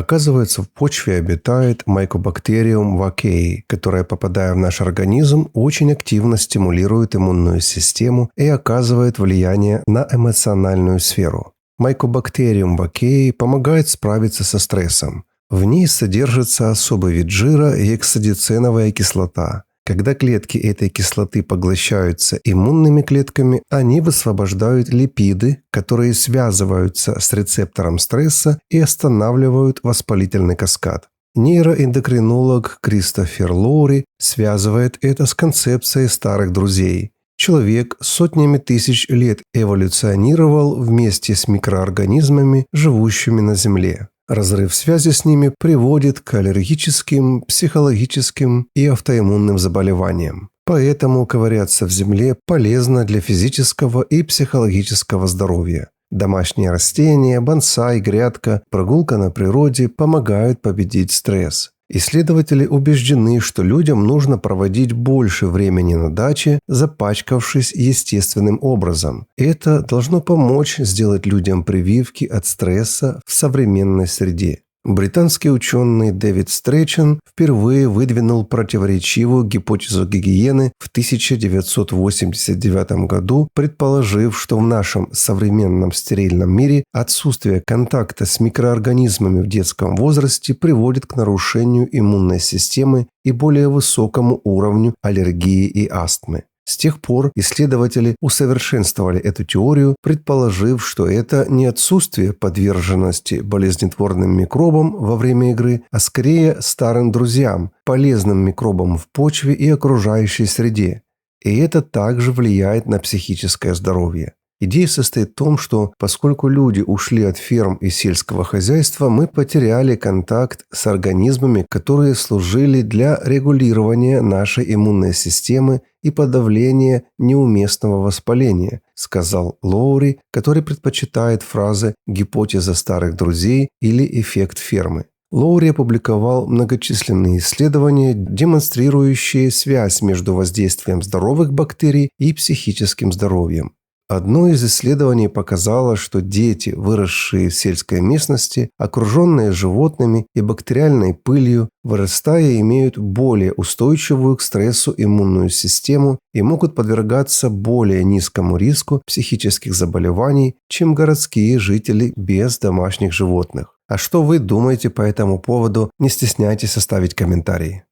Оказывается, в почве обитает Mycobacterium vaccae, которая, попадая в наш организм, очень активно стимулирует иммунную систему и оказывает влияние на эмоциональную сферу. Mycobacterium vaccae помогает справиться со стрессом. В ней содержится особый вид жира – гексадиценовая кислота. Когда клетки этой кислоты поглощаются иммунными клетками, они высвобождают липиды, которые связываются с рецептором стресса и останавливают воспалительный каскад. Нейроэндокринолог Кристофер Лоури связывает это с концепцией старых друзей. Человек сотнями тысяч лет эволюционировал вместе с микроорганизмами, живущими на Земле. Разрыв связи с ними приводит к аллергическим, психологическим и автоиммунным заболеваниям. Поэтому ковыряться в земле полезно для физического и психологического здоровья. Домашние растения, бонсай, грядка, прогулка на природе помогают победить стресс. Исследователи убеждены, что людям нужно проводить больше времени на даче, запачкавшись естественным образом. Это должно помочь сделать людям прививки от стресса в современной среде. Британский ученый Дэвид Стречен впервые выдвинул противоречивую гипотезу гигиены в 1989 году, предположив, что в нашем современном стерильном мире отсутствие контакта с микроорганизмами в детском возрасте приводит к нарушению иммунной системы и более высокому уровню аллергии и астмы. С тех пор исследователи усовершенствовали эту теорию, предположив, что это не отсутствие подверженности болезнетворным микробам во время игры, а скорее старым друзьям, полезным микробам в почве и окружающей среде. И это также влияет на психическое здоровье. Идея состоит в том, что поскольку люди ушли от ферм и сельского хозяйства, мы потеряли контакт с организмами, которые служили для регулирования нашей иммунной системы и подавления неуместного воспаления, сказал Лоури, который предпочитает фразы «гипотеза старых друзей» или «эффект фермы». Лоури опубликовал многочисленные исследования, демонстрирующие связь между воздействием здоровых бактерий и психическим здоровьем. Одно из исследований показало, что дети, выросшие в сельской местности, окруженные животными и бактериальной пылью, вырастая, имеют более устойчивую к стрессу иммунную систему и могут подвергаться более низкому риску психических заболеваний, чем городские жители без домашних животных. А что вы думаете по этому поводу? Не стесняйтесь оставить комментарии.